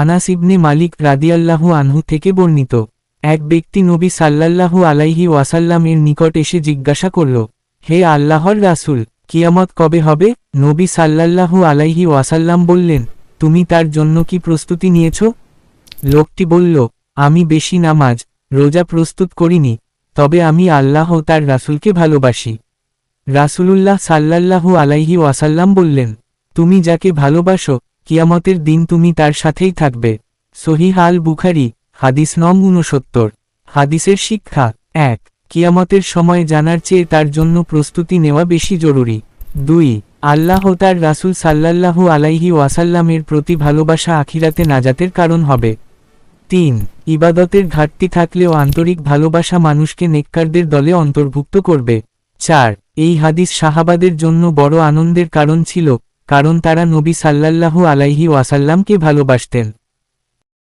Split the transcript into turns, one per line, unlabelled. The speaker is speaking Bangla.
আনাস ইবনে মালিক রাদিয়াল্লাহু আনহু থেকে বর্ণিত, এক ব্যক্তি নবী সাল্লাল্লাহু আলাইহি ওয়াসাল্লাম এর নিকট এসে জিজ্ঞাসা করল, হে আল্লাহর রাসূল, কিয়ামত কবে হবে? নবী সাল্লাল্লাহু আলাইহি ওয়াসাল্লাম বললেন, তুমি তার জন্য কি প্রস্তুতি নিয়েছ? লোকটি বলল, আমি বেশি নামাজ রোজা প্রস্তুত করিনি, তবে আমি আল্লাহ ও তার রাসূলকে ভালোবাসি। রাসূলুল্লাহ সাল্লাল্লাহু আলাইহি ওয়াসাল্লাম বললেন, তুমি যাকে ভালোবাসো, কিয়ামতের দিন তুমি তার সাথেই থাকবে। সহিহ আল বুখারী, হাদিস নং 69। হাদিসের শিক্ষা: ১. কিয়ামতের সময় জানার চেয়ে তার জন্য প্রস্তুতি নেওয়া বেশি জরুরি। ২. আল্লাহ ও তার রাসূল সাল্লাল্লাহু আলাইহি ওয়াসাল্লামের প্রতি ভালোবাসা আখিরাতে নাজাতের কারণ হবে। ৩. ইবাদতের ঘাটতি থাকলেও আন্তরিক ভালোবাসা মানুষকে নেককারদের দলে অন্তর্ভুক্ত করবে। ৪. এই হাদিস সাহাবাদের জন্য বড় আনন্দের কারণ ছিল, কারণ তারা নবী সাল্লাল্লাহু আলাইহি ওয়াসাল্লামকে ভালোবাসতেন।